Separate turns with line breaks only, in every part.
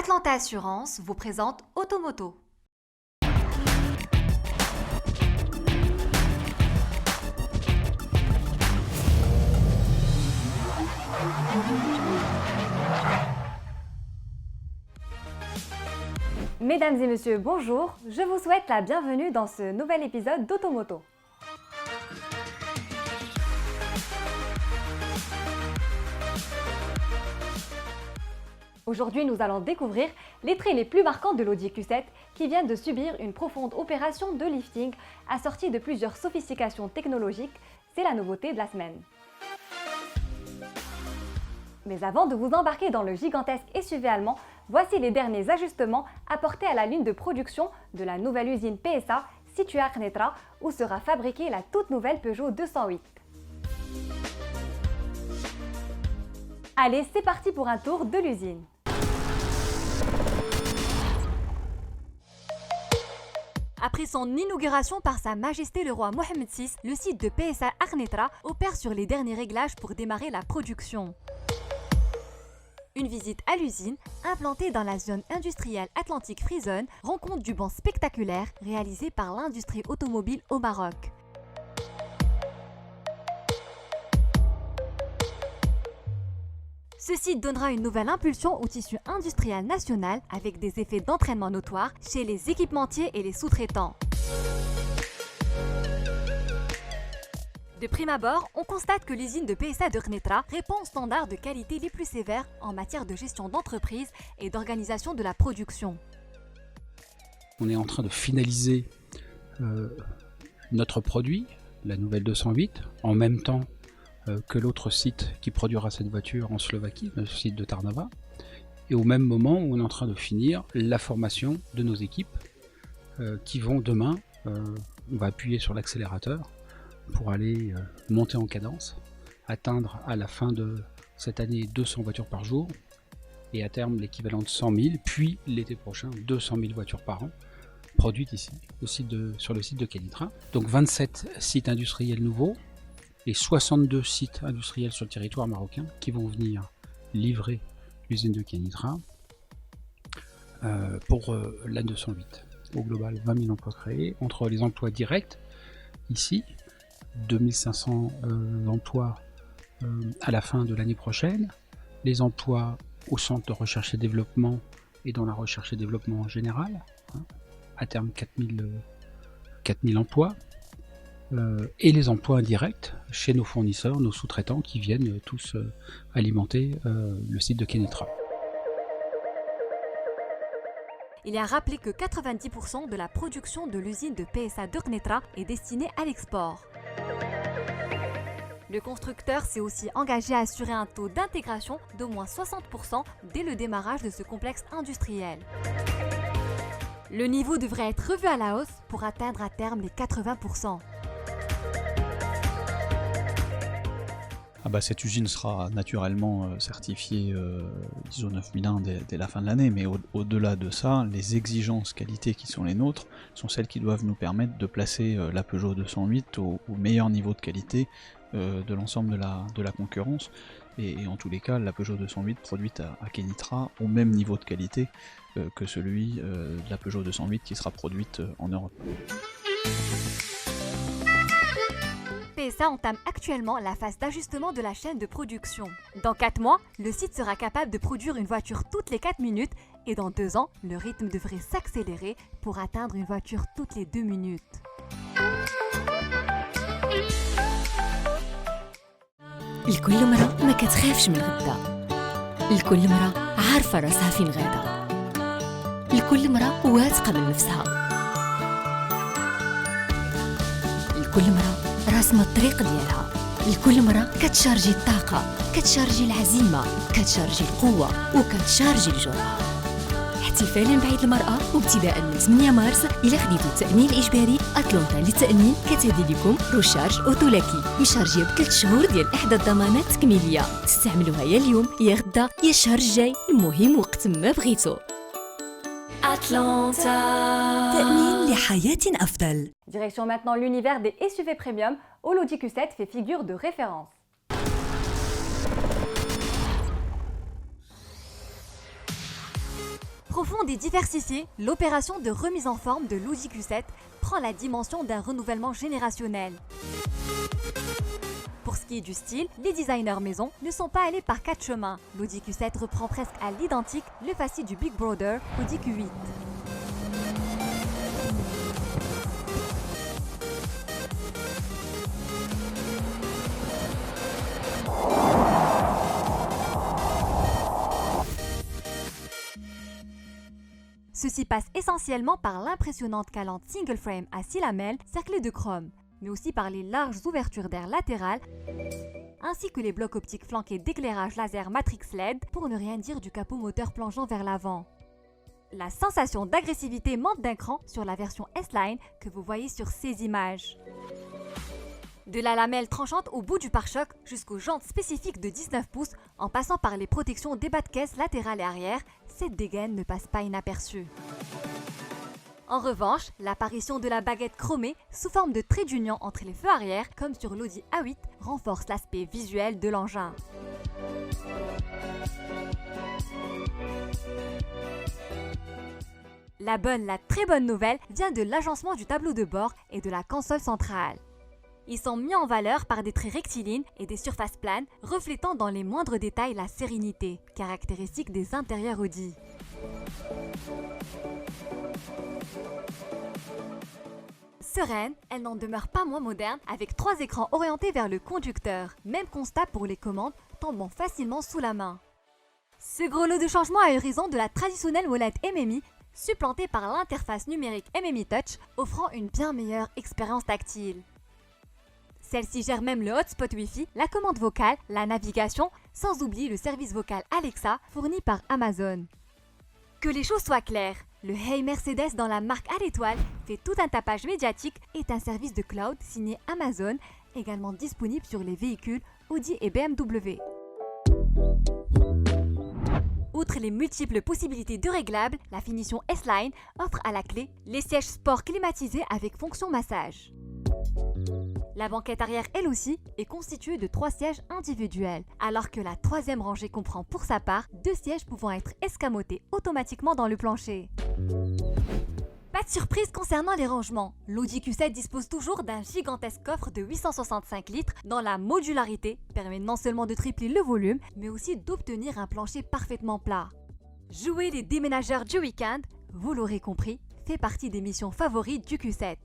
Atlanta Assurance vous présente Automoto.
Mesdames et messieurs, bonjour, je vous souhaite la bienvenue dans ce nouvel épisode d'Automoto. Aujourd'hui, nous allons découvrir les traits les plus marquants de l'Audi Q7 qui vient de subir une profonde opération de lifting assortie de plusieurs sophistications technologiques. C'est la nouveauté de la semaine. Mais avant de vous embarquer dans le gigantesque SUV allemand, voici les derniers ajustements apportés à la ligne de production de la nouvelle usine PSA située à Knetra où sera fabriquée la toute nouvelle Peugeot 208. Allez, c'est parti pour un tour de l'usine.
Après son inauguration par Sa Majesté le Roi Mohammed VI, le site de PSA à Knetra opère sur les derniers réglages pour démarrer la production. Une visite à l'usine, implantée dans la zone industrielle Atlantique Free Zone, rend compte du banc spectaculaire réalisé par l'industrie automobile au Maroc. Ce site donnera une nouvelle impulsion au tissu industriel national avec des effets d'entraînement notoires chez les équipementiers et les sous-traitants. De prime abord, on constate que l'usine de PSA de Knetra répond aux standards de qualité les plus sévères en matière de gestion d'entreprise et d'organisation de la production.
On est en train de finaliser notre produit, la nouvelle 208, en même temps que l'autre site qui produira cette voiture en Slovaquie, le site de Trnava, et au même moment où on est en train de finir la formation de nos équipes qui vont demain, on va appuyer sur l'accélérateur pour aller monter en cadence, atteindre à la fin de cette année 200 voitures par jour et à terme l'équivalent de 100 000, puis l'été prochain 200 000 voitures par an produites ici sur le site de Knetra. Donc 27 sites industriels nouveaux et 62 sites industriels sur le territoire marocain qui vont venir livrer l'usine de Knetra pour la 208. Au global, 20 000 emplois créés entre les emplois directs ici, 2500 emplois à la fin de l'année prochaine, les emplois au centre de recherche et développement et dans la recherche et développement en général, à terme 4000 emplois, et les emplois indirects chez nos fournisseurs, nos sous-traitants qui viennent tous alimenter le site de Knetra.
Il y a rappelé que 90% de la production de l'usine de PSA de Knetra est destinée à l'export. Le constructeur s'est aussi engagé à assurer un taux d'intégration d'au moins 60% dès le démarrage de ce complexe industriel. Le niveau devrait être revu à la hausse pour atteindre à terme les 80%.
Cette usine sera naturellement certifiée ISO 9001 dès la fin de l'année, mais au-delà de ça, les exigences qualité qui sont les nôtres sont celles qui doivent nous permettre de placer la Peugeot 208 au meilleur niveau de qualité de l'ensemble de la concurrence, et en tous les cas la Peugeot 208 produite à Knetra au même niveau de qualité que celui de la Peugeot 208 qui sera produite en Europe.
PSA entame actuellement la phase d'ajustement de la chaîne de production. Dans 4 mois, le site sera capable de produire une voiture toutes les 4 minutes et dans 2 ans, le rythme devrait s'accélérer pour atteindre une voiture toutes les 2 minutes.
لكل مرة ما كتخافش من غدا، لكل مرة عارفة راسها فين غادا، لكل مرة واثقة من نفسها، لكل مرة راسمة الطريق ديالها، لكل مرة كتشارجي الطاقة، كتشارجي العزيمة، كتشارجي القوة وكتشارجي الجرأة. احتفالا بعيد المرأة وابتداء من 8 مارس إلا خديتو التأمين الإجباري أتلونتا للتأمين كتهدي لكم روشارج أوتولاكي مشارجية ب3 شهور ديال إحدى الضمانات التكميلية تستعملوها يا اليوم يا غدا يا الشهر الجاي، المهم وقت ما بغيتو. أتلانتا تأمين لحياة أفضل.
Direction maintenant l'univers des SUV premium où l'Audi Q7 fait figure de référence.
Profonde et diversifiée, l'opération de remise en forme de l'Audi Q7 prend la dimension d'un renouvellement générationnel. Pour ce qui est du style, les designers maison ne sont pas allés par quatre chemins. L'Audi Q7 reprend presque à l'identique le fascie du Big Brother Audi Q8. Ceci passe essentiellement par l'impressionnante calandre single frame à 6 lamelles cerclées de chrome, mais aussi par les larges ouvertures d'air latérales, ainsi que les blocs optiques flanqués d'éclairage laser Matrix LED, pour ne rien dire du capot moteur plongeant vers l'avant. La sensation d'agressivité monte d'un cran sur la version S-Line que vous voyez sur ces images. De la lamelle tranchante au bout du pare-choc jusqu'aux jantes spécifiques de 19 pouces, en passant par les protections des bas de caisse latérales et arrière, cette dégaine ne passe pas inaperçue. En revanche, l'apparition de la baguette chromée sous forme de trait d'union entre les feux arrière, comme sur l'Audi A8, renforce l'aspect visuel de l'engin. La très bonne nouvelle vient de l'agencement du tableau de bord et de la console centrale. Ils sont mis en valeur par des traits rectilignes et des surfaces planes, reflétant dans les moindres détails la sérénité, caractéristique des intérieurs Audi. Sereine, elle n'en demeure pas moins moderne, avec 3 écrans orientés vers le conducteur. Même constat pour les commandes, tombant facilement sous la main. Ce gros lot de changements a eu raison de la traditionnelle molette MMI, supplantée par l'interface numérique MMI Touch, offrant une bien meilleure expérience tactile. Celle-ci gère même le hotspot Wi-Fi, la commande vocale, la navigation, sans oublier le service vocal Alexa fourni par Amazon. Que les choses soient claires, le Hey Mercedes dans la marque à l'étoile fait tout un tapage médiatique et est un service de cloud signé Amazon, également disponible sur les véhicules Audi et BMW. Outre les multiples possibilités de réglables, la finition S-Line offre à la clé les sièges sport climatisés avec fonction massage. La banquette arrière, elle aussi, est constituée de 3 sièges individuels, alors que la 3e rangée comprend pour sa part 2 sièges pouvant être escamotés automatiquement dans le plancher. Pas de surprise concernant les rangements. L'Audi Q7 dispose toujours d'un gigantesque coffre de 865 litres dont la modularité permet non seulement de tripler le volume, mais aussi d'obtenir un plancher parfaitement plat. Jouer les déménageurs du week-end, vous l'aurez compris, fait partie des missions favorites du Q7.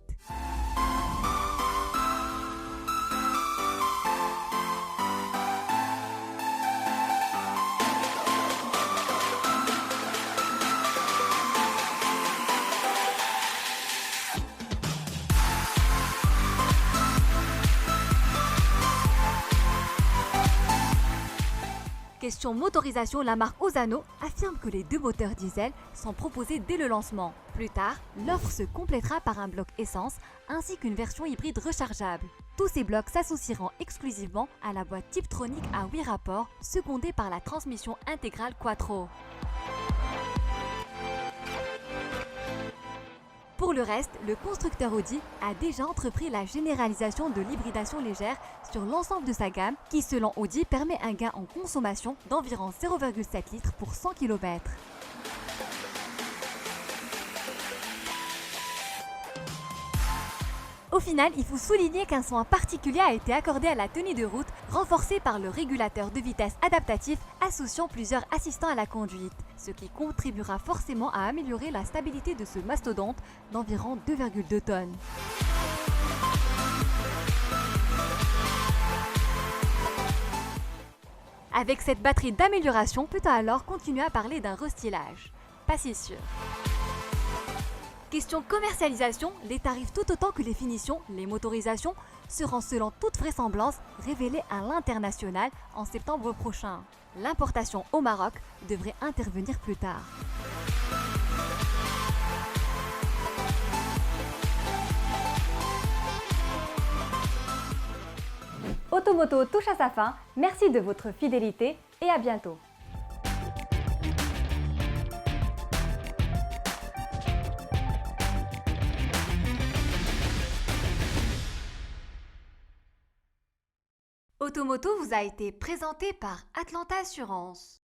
Question motorisation, la marque Osano affirme que les 2 moteurs diesel sont proposés dès le lancement. Plus tard, l'offre se complétera par un bloc essence ainsi qu'une version hybride rechargeable. Tous ces blocs s'associeront exclusivement à la boîte Tiptronic à 8 rapports, secondée par la transmission intégrale Quattro. Pour le reste, le constructeur Audi a déjà entrepris la généralisation de l'hybridation légère sur l'ensemble de sa gamme qui, selon Audi, permet un gain en consommation d'environ 0,7 litres pour 100 km. Au final, il faut souligner qu'un soin particulier a été accordé à la tenue de route, renforcé par le régulateur de vitesse adaptatif associant plusieurs assistants à la conduite, ce qui contribuera forcément à améliorer la stabilité de ce mastodonte d'environ 2,2 tonnes. Avec cette batterie d'amélioration, peut-on alors continuer à parler d'un restylage? Pas si sûr. Question commercialisation, les tarifs tout autant que les finitions, les motorisations, seront selon toute vraisemblance révélés à l'international en septembre prochain. L'importation au Maroc devrait intervenir plus tard.
Automoto touche à sa fin, merci de votre fidélité et à bientôt.
Automoto vous a été présenté par Atlanta Assurance.